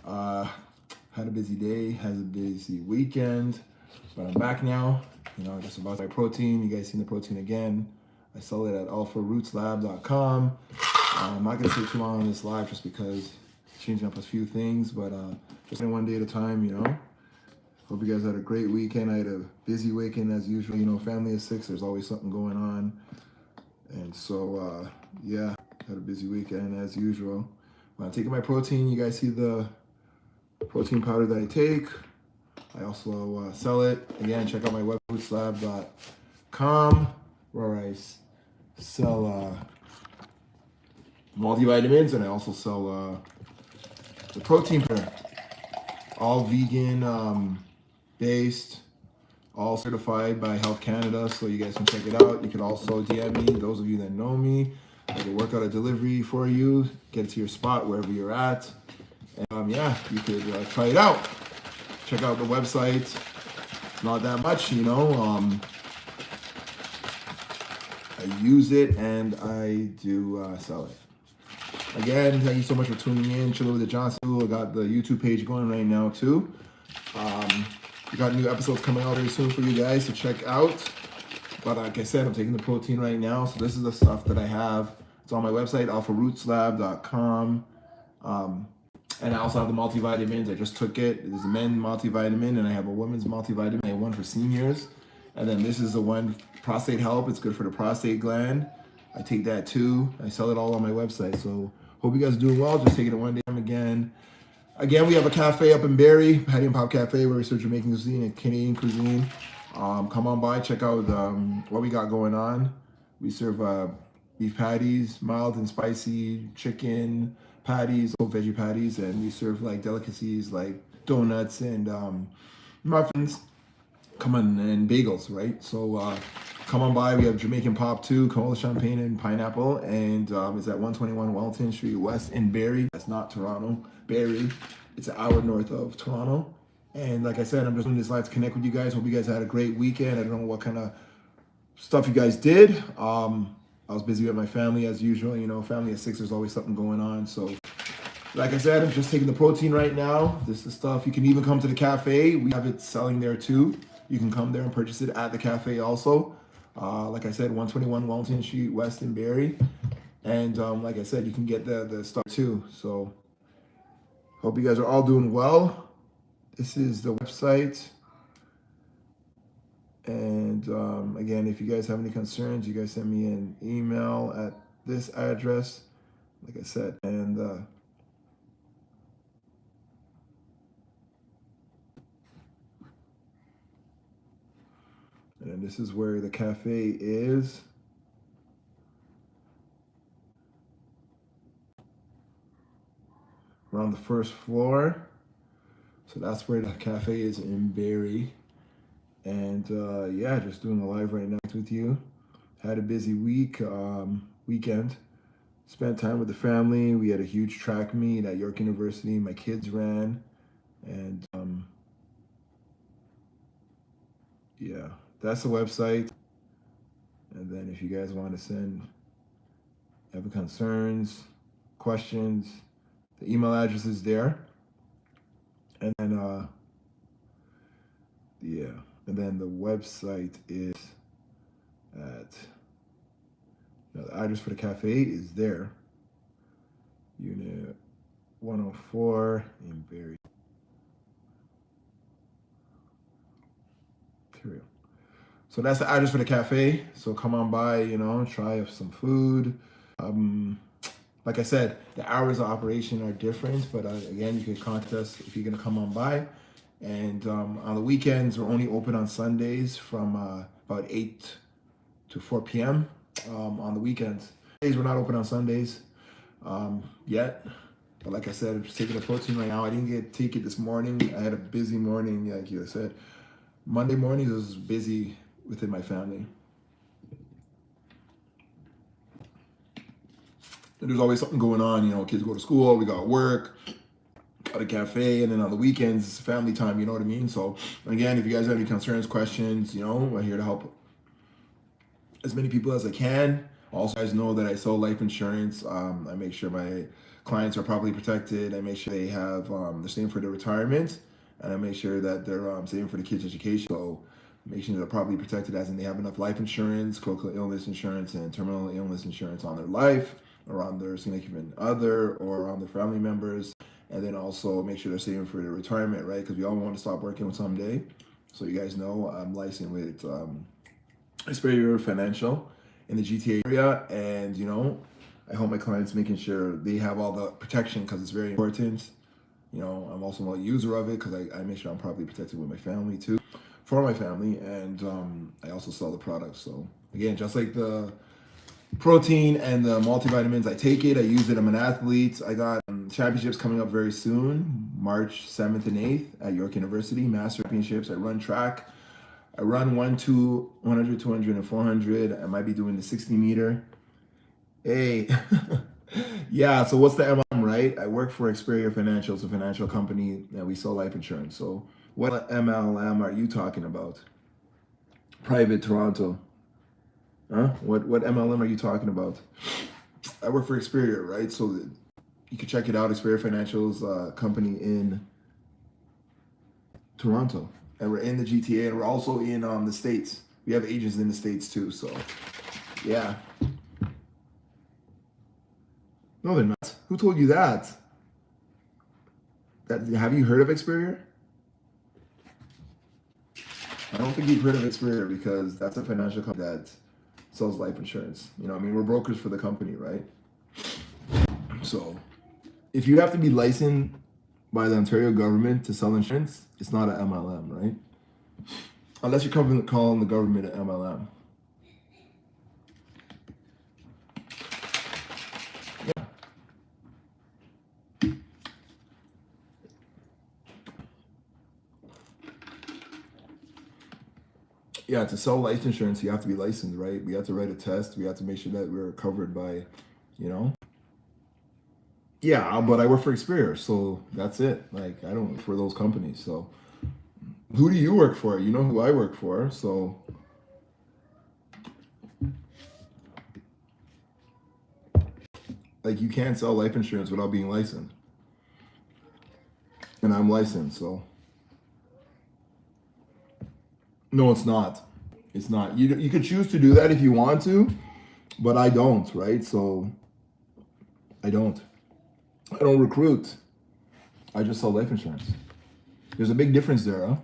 Had a busy day, has a busy weekend, but I'm back now. Just about my protein. You guys seen the protein again. I sell it at alpharootslab.com. I'm not gonna stay too long on this live just because changing up a few things, but just one day at a time. Hope you guys had a great weekend. I had a busy weekend as usual. Family of six, there's always something going on. And so, yeah, had a busy weekend as usual. When I'm taking my protein, you guys see the protein powder that I take. I also sell it. Again, check out my website, alpharootslab.com, where I sell multivitamins, and I also sell the protein powder. All vegan based, all certified by Health Canada, so you guys can check it out. You can also DM me, those of you that know me. I can work out a delivery for you, get it to your spot wherever you're at. And yeah, you could try it out. Check out the website. Not that much, I use it and I do sell it. Again, thank you so much for tuning in. Chilling with the Johnson. I got the YouTube page going right now too. We got new episodes coming out very soon for you guys to check out. But like I said, I'm taking the protein right now. So this is the stuff that I have. It's on my website, alpharootslab.com. And I also have the multivitamins. I just took it. There's a men's multivitamin, and I have a women's multivitamin. I have one for seniors. And then this is the one, prostate help. It's good for the prostate gland. I take that too. I sell it all on my website. So hope you guys are doing well. Just taking it one day again. Again, we have a cafe up in Barrie, Patty and Pop Cafe, where we serve Jamaican cuisine and Canadian cuisine. Come on by, check out what we got going on. We serve beef patties, mild and spicy, chicken patties, veggie patties, and we serve like delicacies like donuts and muffins. Come on, and bagels, right? So come on by. We have Jamaican Pop too, cola, champagne, and pineapple, and it's at 121 Wellington Street West in Barrie. That's not Toronto, Barrie. It's an hour north of Toronto. And like I said, I'm just doing this live to connect with you guys. Hope you guys had a great weekend. I don't know what kind of stuff you guys did. I was busy with my family as usual. Family of six, there's always something going on. So like I said, I'm just taking the protein right now. This is stuff. You can even come to the cafe. We have it selling there too. You can come there and purchase it at the cafe also. Like I said, 121 Wellington Street West in Barrie. And like I said, you can get the stuff too. So hope you guys are all doing well. This is the website. And again, if you guys have any concerns, you guys send me an email at this address, like I said. And then this is where the cafe is. We're on the first floor. So that's where the cafe is in Barrie. And yeah, just doing a live right now with you. Had a busy weekend. Spent time with the family. We had a huge track meet at York University. My kids ran. And yeah, that's the website. And then if you guys want to have concerns, questions, the email address is there. And then yeah. And then the website is at, the address for the cafe is there. Unit 104 in Barrie. So that's the address for the cafe. So come on by, try some food. Like I said, the hours of operation are different, but again, you can contact us if you're gonna come on by. And on the weekends, we're only open on Sundays from about 8 to 4 p.m. On the weekends. We're not open on Sundays yet. But like I said, I'm just taking the protein right now. I didn't take it this morning. I had a busy morning, like you said. Monday mornings was busy within my family. And there's always something going on, kids go to school, we got work, got a cafe, and then on the weekends, it's family time, you know what I mean? So again, if you guys have any concerns, questions, I'm here to help as many people as I can. Also, you guys know that I sell life insurance. I make sure my clients are properly protected. I make sure they have they're saving for their retirement, and I make sure that they're saving for the kids' education. So make sure they're properly protected, as in they have enough life insurance, critical illness insurance, and terminal illness insurance on their life, or on their significant other, or on their family members. And then also make sure they're saving for their retirement, right? Because we all want to stop working someday. So you guys know I'm licensed with Experior Financial in the GTA area, and you know, I help my clients making sure they have all the protection, because it's very important. You know, I'm also a user of it, because I make sure I'm properly protected with my family too, for my family, and I also sell the products. So again, just like the protein and the multivitamins, I take it, I use it. I'm an athlete. I got championships coming up very soon, March 7th and 8th at York University, Master Championships. I run track. I run 100, 200, and 400. I might be doing the 60-meter. Hey, yeah, so what's the MLM, right? I work for Experior Financial. It's a financial company that we sell life insurance. So what MLM are you talking about? Private Toronto. Huh? What MLM are you talking about? I work for Experior, right? So you can check it out. Experior Financial's company in Toronto. And we're in the GTA, and we're also in the States. We have agents in the States too, so yeah. No, they're not. Who told you that? Have you heard of Experior? I don't think you've heard of Experior, because that's a financial company that sells life insurance. You know, I mean, we're brokers for the company, right? So if you have to be licensed by the Ontario government to sell insurance, it's not an MLM, right? Unless you're calling the government an MLM. Yeah. Yeah, to sell life insurance, you have to be licensed, right? We have to write a test. We have to make sure that we're covered by, you know. Yeah, but I work for Experior, so that's it. Like, I don't work for those companies. So who do you work for? You know who I work for, so like, you can't sell life insurance without being licensed. And I'm licensed, so no, it's not. It's not. You could choose to do that if you want to, but I don't, right? So I don't. I don't recruit. I just sell life insurance. There's a big difference there, huh?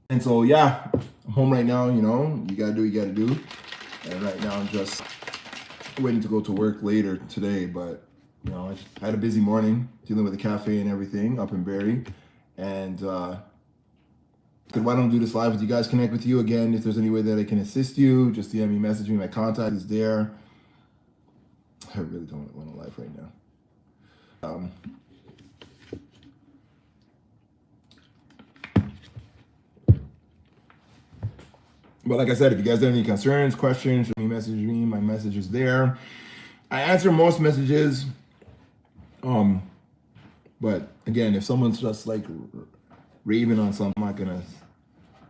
And so yeah, I'm home right now, you know, you gotta do what you gotta do. And right now I'm just waiting to go to work later today, but you know, I had a busy morning dealing with the cafe and everything up in Barrie. And why don't I do this live with you guys, connect with you again. If there's any way that I can assist you, just DM me, message me. My contact is there. I really don't want to live right now. But like I said, if you guys have any concerns, questions, message me. My message is there. I answer most messages. But again, if someone's just like raving on something, I'm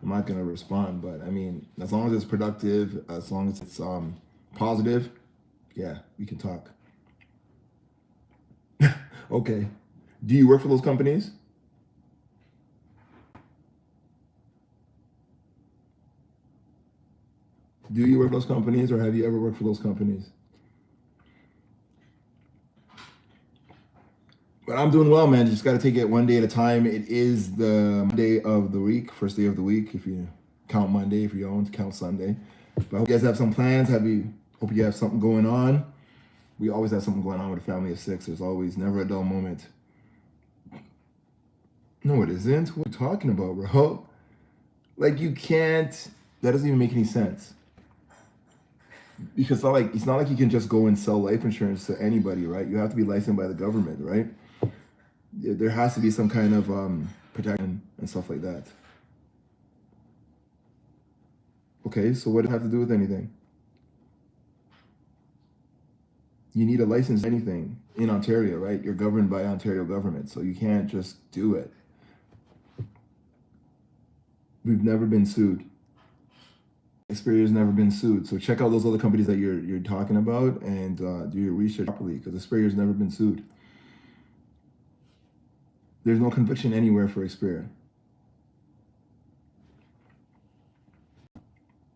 not gonna respond. But I mean, as long as it's productive, as long as it's positive, yeah, we can talk. Okay. Do you work for those companies? Do you work for those companies, or have you ever worked for those companies? But I'm doing well, man. Just got to take it one day at a time. It is the day of the week, first day of the week, if you count Monday. If you don't count Sunday. But I hope you guys have some plans. Hope you have something going on. We always have something going on with a family of 6. There's always never a dull moment. No, it isn't. What are you talking about, bro? Like, you can't. That doesn't even make any sense. Because it's not like you can just go and sell life insurance to anybody, right? You have to be licensed by the government, right? There has to be some kind of protection and stuff like that. Okay, so what does it have to do with anything? You need a license, anything in Ontario, right? You're governed by Ontario government, so you can't just do it. We've never been sued. Xperia's never been sued. So check out those other companies that you're talking about and do your research properly because Xperia's never been sued. There's no conviction anywhere for Xperia.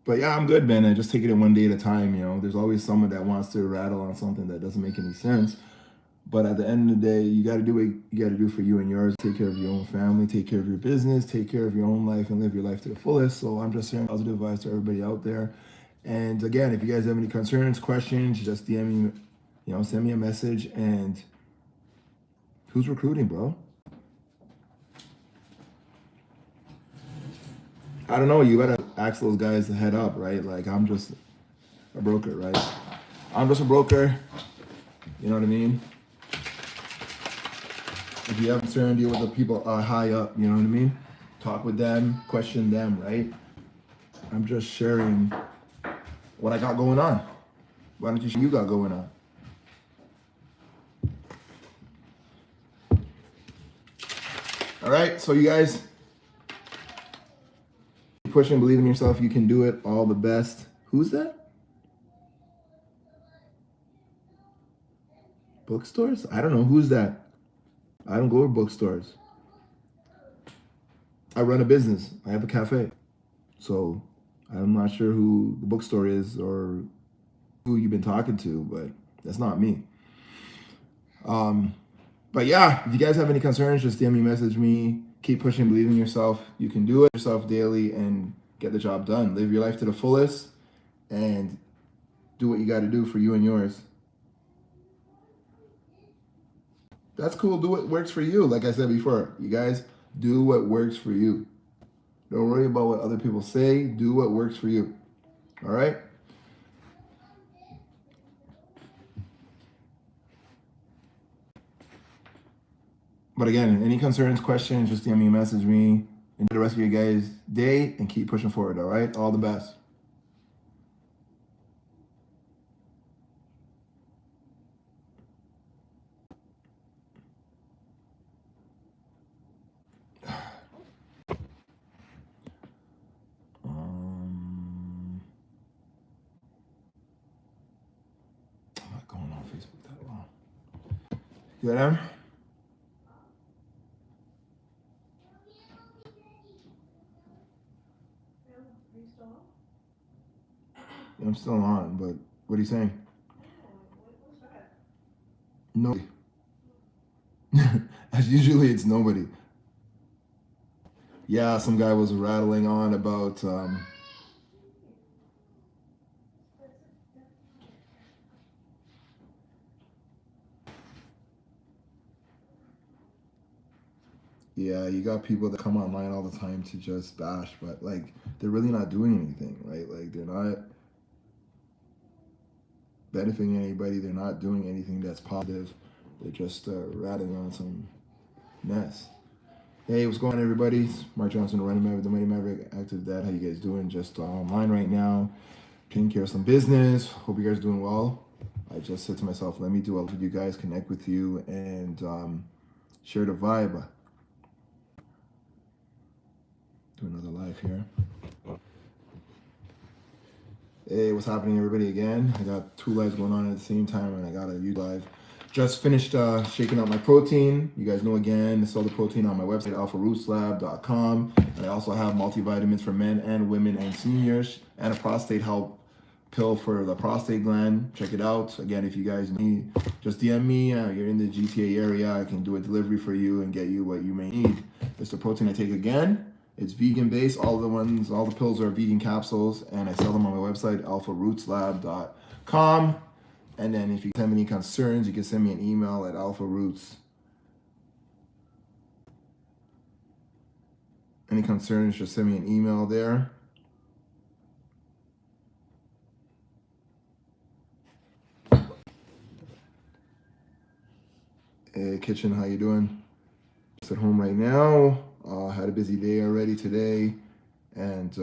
But yeah, I'm good, man. I just take it one day at a time. You know, there's always someone that wants to rattle on something that doesn't make any sense. But at the end of the day, you got to do what you got to do for you and yours. Take care of your own family, take care of your business, take care of your own life, and live your life to the fullest. So I'm just sharing positive advice to everybody out there. And again, if you guys have any concerns, questions, just DM me, send me a message. And who's recruiting, bro? I don't know. You gotta ask those guys to head up, right? Like I'm just a broker, right? I'm just a broker. You know what I mean? If you have concern, deal with the people high up. You know what I mean? Talk with them, question them, right? I'm just sharing what I got going on. Why don't you share what you got going on? All right, so you guys keep pushing, believe in yourself. You can do it. All the best. Who's that? Bookstores? I don't know. Who's that? I don't go to bookstores. I run a business. I have a cafe. So I'm not sure who the bookstore is or who you've been talking to, but that's not me. But yeah, if you guys have any concerns, just DM me, message me. Keep pushing, believe in yourself. You can do it yourself daily and get the job done. Live your life to the fullest and do what you got to do for you and yours. That's cool. Do what works for you. Like I said before, you guys do what works for you. Don't worry about what other people say. Do what works for you. All right? But again, any concerns, questions, just DM me, message me. Enjoy the rest of your guys' day and keep pushing forward, all right? All the best. I'm not going on Facebook that long. You got them? Yeah, I'm still on, but what are you saying? Nobody. As usually, it's nobody. Yeah, some guy was rattling on about yeah, you got people that come online all the time to just bash, but like they're really not doing anything, right? Like they're not benefiting anybody. They're not doing anything that's positive. They're just rattling on some mess. Hey, what's going on, everybody? It's Mark Johnson, the Running Maverick, the Mighty Maverick, Active Dad. How you guys doing? Just online right now, taking care of some business. Hope you guys are doing well. I just said to myself, let me do all of you guys, connect with you, and share the vibe. Do another live here. Hey, what's happening, everybody? Again, I got 2 lives going on at the same time, and I got a YouTube live. Just finished shaking out my protein. You guys know, again, I sell the protein on my website, alpharootslab.com. And I also have multivitamins for men and women and seniors, and a prostate help pill for the prostate gland. Check it out. Again, if you guys need, just DM me. You're in the GTA area, I can do a delivery for you and get you what you may need. It's the protein I take again. It's vegan based. All the pills are vegan capsules, and I sell them on my website, alpharootslab.com. And then if you have any concerns, you can send me an email at alpharoots. Any concerns, just send me an email there. Hey, Kitchen, how you doing? Just at home right now. Had a busy day already today. And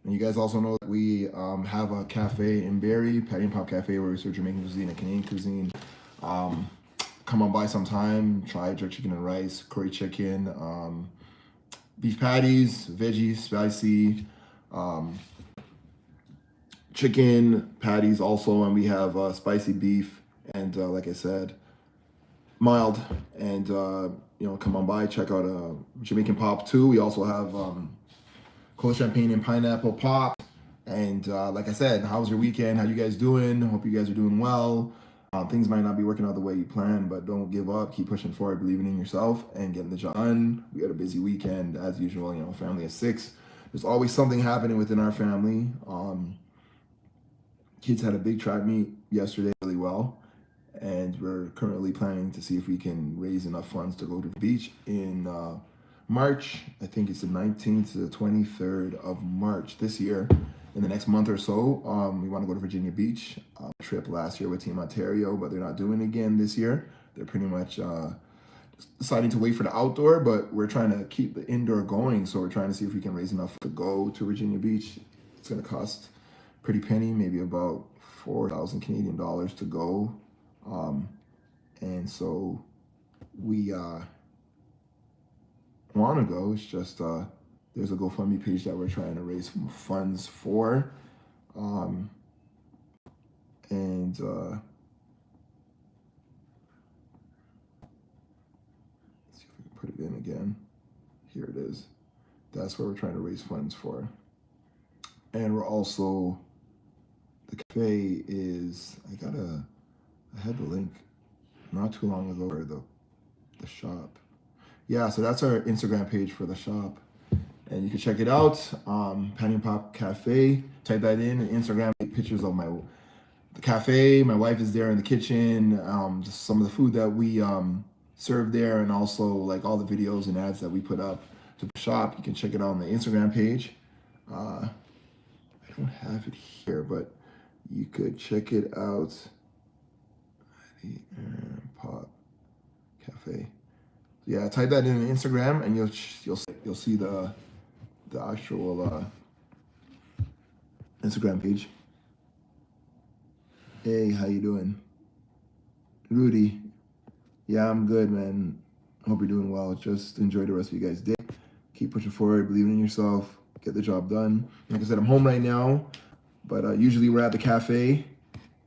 you guys also know that we have a cafe in Barrie, Patty and Pop Cafe, where we serve Jamaican cuisine and Canadian cuisine. Come on by sometime, try jerk chicken and rice, curry chicken, beef patties, veggies, spicy, um, chicken patties also, and we have spicy beef, and like I said, mild. And come on by, check out Jamaican Pop too. We also have cold champagne and pineapple pop. And like I said, how's your weekend? How you guys doing? Hope you guys are doing well. Things might not be working out the way you planned, but don't give up. Keep pushing forward, believing in yourself, and getting the job done. We had a busy weekend as usual. Family of six. There's always something happening within our family. Kids had a big track meet yesterday, really well, and we're currently planning to see if we can raise enough funds to go to the beach in March. I think it's the 19th to the 23rd of March this year. In the next month or so, we want to go to Virginia Beach. Trip last year with Team Ontario, but they're not doing it again this year. They're pretty much deciding to wait for the outdoor, but we're trying to keep the indoor going. So we're trying to see if we can raise enough to go to Virginia Beach. It's going to cost pretty penny, maybe about 4,000 Canadian dollars to go. And so we want to go. It's just there's a GoFundMe page that we're trying to raise funds for. And let's see if we can put it in again. Here it is. That's where we're trying to raise funds for. And we're also, the cafe is, I had the link not too long ago for the shop. Yeah, so that's our Instagram page for the shop. And you can check it out, Patty and Pop Cafe. Type that in, and Instagram, pictures of the cafe. My wife is there in the kitchen. Just some of the food that we serve there, and also like all the videos and ads that we put up to the shop. You can check it out on the Instagram page. I don't have it here, but you could check it out. Patty and Pop Cafe. Yeah, type that in Instagram, and you'll see the actual Instagram page. Hey, how you doing? Rudy. Yeah, I'm good, man. Hope you're doing well. Just enjoy the rest of you guys' day. Keep pushing forward, believing in yourself, get the job done. Like I said, I'm home right now, but usually we're at the cafe.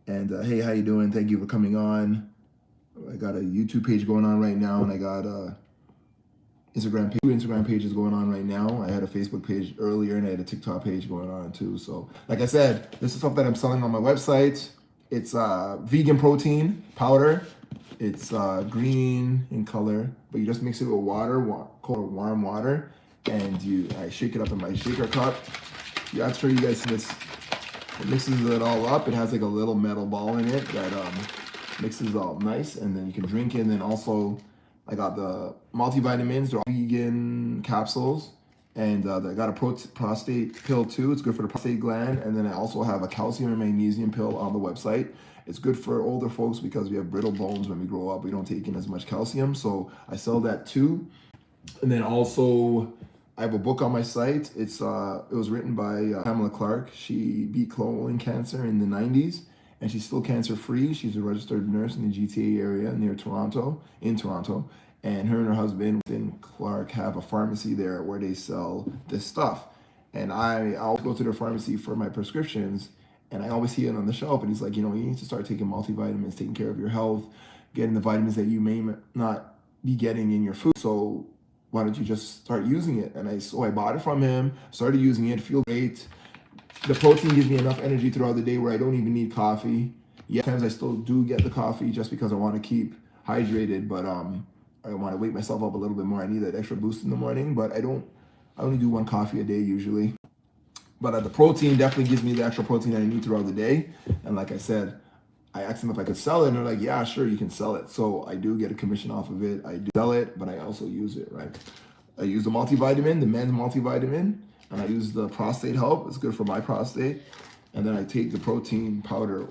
And hey, how you doing? Thank you for coming on. I got a YouTube page going on right now, and I got Instagram pages going on right now. I had a Facebook page earlier, and I had a TikTok page going on too. So, like I said, this is stuff that I'm selling on my website. It's vegan protein powder. It's green in color, but you just mix it with water, cold warm water, and I shake it up in my shaker cup. Yeah, I'm sure you guys see this. It mixes it all up. It has like a little metal ball in it that mixes it all nice, and then you can drink it. And then also, I got the multivitamins, they're all vegan capsules, and I got a prostate pill too. It's good for the prostate gland. And then I also have a calcium and magnesium pill on the website. It's good for older folks because we have brittle bones when we grow up. We don't take in as much calcium, so I sell that too. And then also, I have a book on my site. It was written by Pamela Clark. She beat colon cancer in the 90s, and she's still cancer free. She's a registered nurse in the GTA area near Toronto, and her and her husband, Clark, have a pharmacy there where they sell this stuff. And I'll go to their pharmacy for my prescriptions, and I always see it on the shelf, and he's like, you need to start taking multivitamins, taking care of your health, getting the vitamins that you may not be getting in your food. So why don't you just start using it? And I bought it from him, started using it, feel great. The protein gives me enough energy throughout the day where I don't even need coffee. Yeah, sometimes I still do get the coffee just because I want to keep hydrated, but I want to wake myself up a little bit more. I need that extra boost in the morning, but I only do one coffee a day usually. But the protein definitely gives me the extra protein that I need throughout the day. And like I said, I asked them if I could sell it, and they're like, yeah, sure, you can sell it. So I do get a commission off of it. I do sell it, but I also use it, right? I use the multivitamin, the men's multivitamin, and I use the prostate help. It's good for my prostate. And then I take the protein powder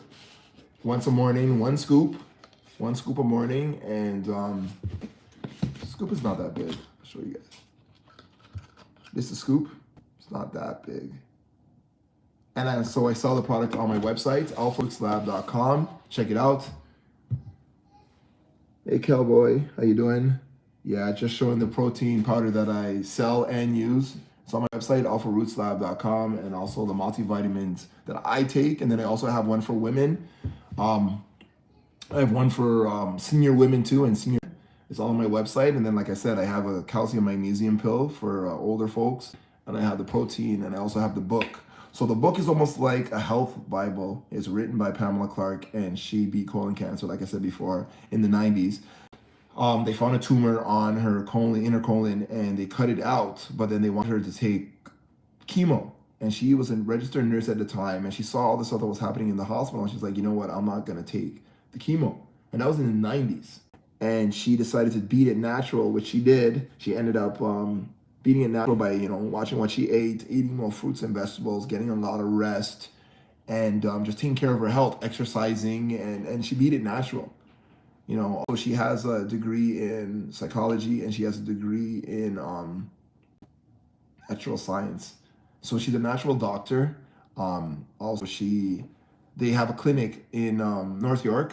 once a morning, one scoop a morning, and the scoop is not that big. I'll show you guys. This is a scoop. It's not that big. And so I sell the product on my website, alphafruitslab.com. Check it out. Hey, Cowboy, how you doing? Yeah, just showing the protein powder that I sell and use. It's on my website, alpharoots.lab.com, and also the multivitamins that I take. And then I also have one for women. Um, I have one for senior women too, and senior. It's all on my website. And then, like I said, I have a calcium magnesium pill for older folks, and I have the protein, and I also have the book. So the book is almost like a health Bible. It's written by Pamela Clark, and she beat colon cancer, like I said before, in the 90s. They found a tumor on her colon, inner colon, and they cut it out. But then they wanted her to take chemo, and she was a registered nurse at the time, and she saw all the stuff that was happening in the hospital, and she's like, you know what, I'm not gonna take the chemo. And that was in the 90s. And she decided to beat it natural, which she did. She ended up beating it natural by, watching what she ate, eating more fruits and vegetables, getting a lot of rest, and just taking care of her health, exercising, and she beat it natural. So she has a degree in psychology, and she has a degree in natural science. So she's a natural doctor. Also, they have a clinic in North York,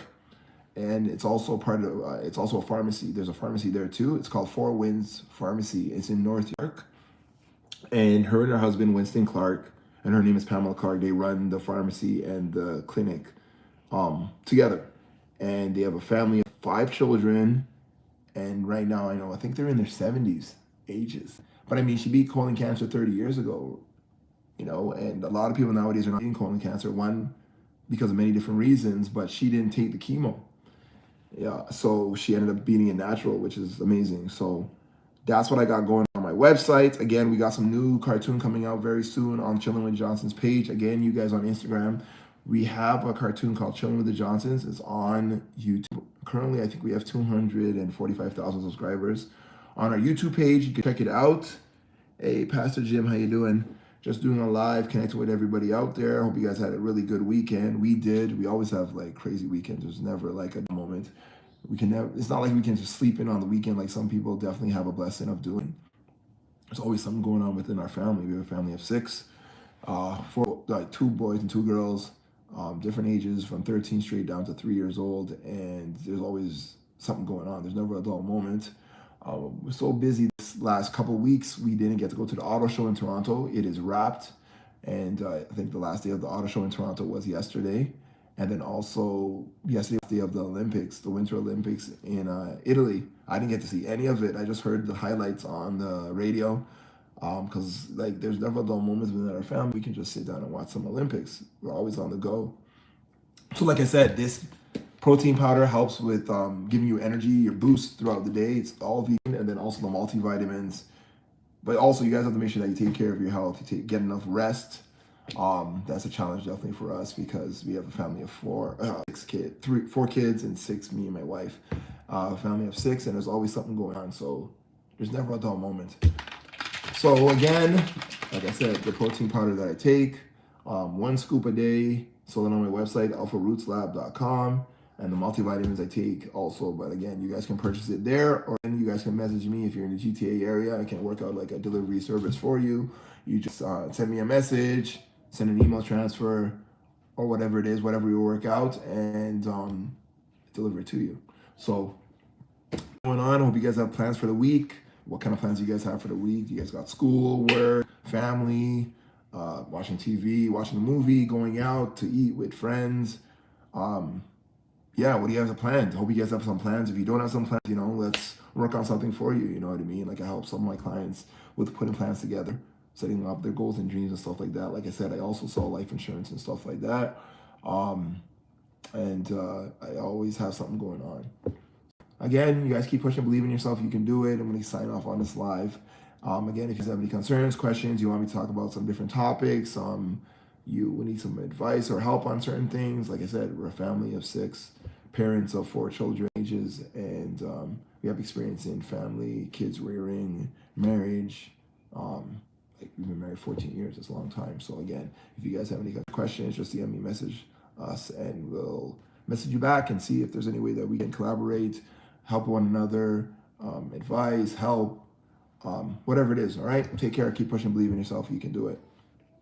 and it's also part of it's also a pharmacy. There's a pharmacy there too. It's called Four Winds Pharmacy. It's in North York, and her and her husband Winston Clark, and her name is Pamela Clark. They run the pharmacy and the clinic together, and they have a family of 5 children. And right now, I think they're in their 70s ages. But I mean, she beat colon cancer 30 years ago, and a lot of people nowadays are not getting colon cancer. One, because of many different reasons, but she didn't take the chemo. Yeah, so she ended up beating it natural, which is amazing. So that's what I got going on my website. Again, we got some new cartoon coming out very soon on Chilling with Johnson's page. Again, you guys on Instagram, we have a cartoon called Chilling with the Johnsons. It's on YouTube. Currently, I think we have 245,000 subscribers on our YouTube page. You can check it out. Hey, Pastor Jim, how you doing? Just doing a live, connecting with everybody out there. Hope you guys had a really good weekend. We did. We always have like crazy weekends. There's never like a moment. We can never. It's not like we can just sleep in on the weekend like some people definitely have a blessing of doing. There's always something going on within our family. We have a family of 6, 2 boys and 2 girls, different ages from 13 straight down to 3 years old, and there's always something going on. There's never a dull moment. We're so busy this last couple weeks, we didn't get to go to the auto show in Toronto. It is wrapped, and I think the last day of the auto show in Toronto was yesterday. And then also yesterday was the day of the Olympics, the Winter Olympics in Italy. I didn't get to see any of it. I just heard the highlights on the radio, because there's never dull moments within our family. We can just sit down and watch some Olympics. We're always on the go. So like I said, this protein powder helps with giving you energy, your boost throughout the day. It's all vegan, and then also the multivitamins. But also, you guys have to make sure that you take care of your health. You get enough rest. That's a challenge definitely for us, because we have a family of 4 kids, and 6, me and my wife. A family of 6, and there's always something going on. So there's never a dull moment. So again, like I said, the protein powder that I take, 1 scoop a day, sold it on my website, alpharootslab.com. And the multivitamins I take also, but again, you guys can purchase it there, or then you guys can message me if you're in the GTA area. I can work out like a delivery service for you. You just send me a message, send an email transfer, or whatever it is, whatever you work out, and deliver it to you. So, going on, I hope you guys have plans for the week. What kind of plans do you guys have for the week? You guys got school, work, family, watching TV, watching a movie, going out to eat with friends. Yeah, what do you have as a plan? Hope you guys have some plans. If you don't have some plans, let's work on something for you. You know what I mean? Like, I help some of my clients with putting plans together, setting up their goals and dreams and stuff like that. Like I said, I also sell life insurance and stuff like that. And I always have something going on. Again, you guys keep pushing, believe in yourself. You can do it. I'm going to sign off on this live. Again, if you have any concerns, questions, you want me to talk about some different topics, you need some advice or help on certain things. Like I said, we're a family of 6, parents of 4 children ages, and we have experience in family, kids rearing, marriage. We've been married 14 years. It's a long time. So again, if you guys have any questions, just DM me, message us, and we'll message you back and see if there's any way that we can collaborate, help one another, advice, help, whatever it is. All right. Take care. Keep pushing. Believe in yourself. You can do it.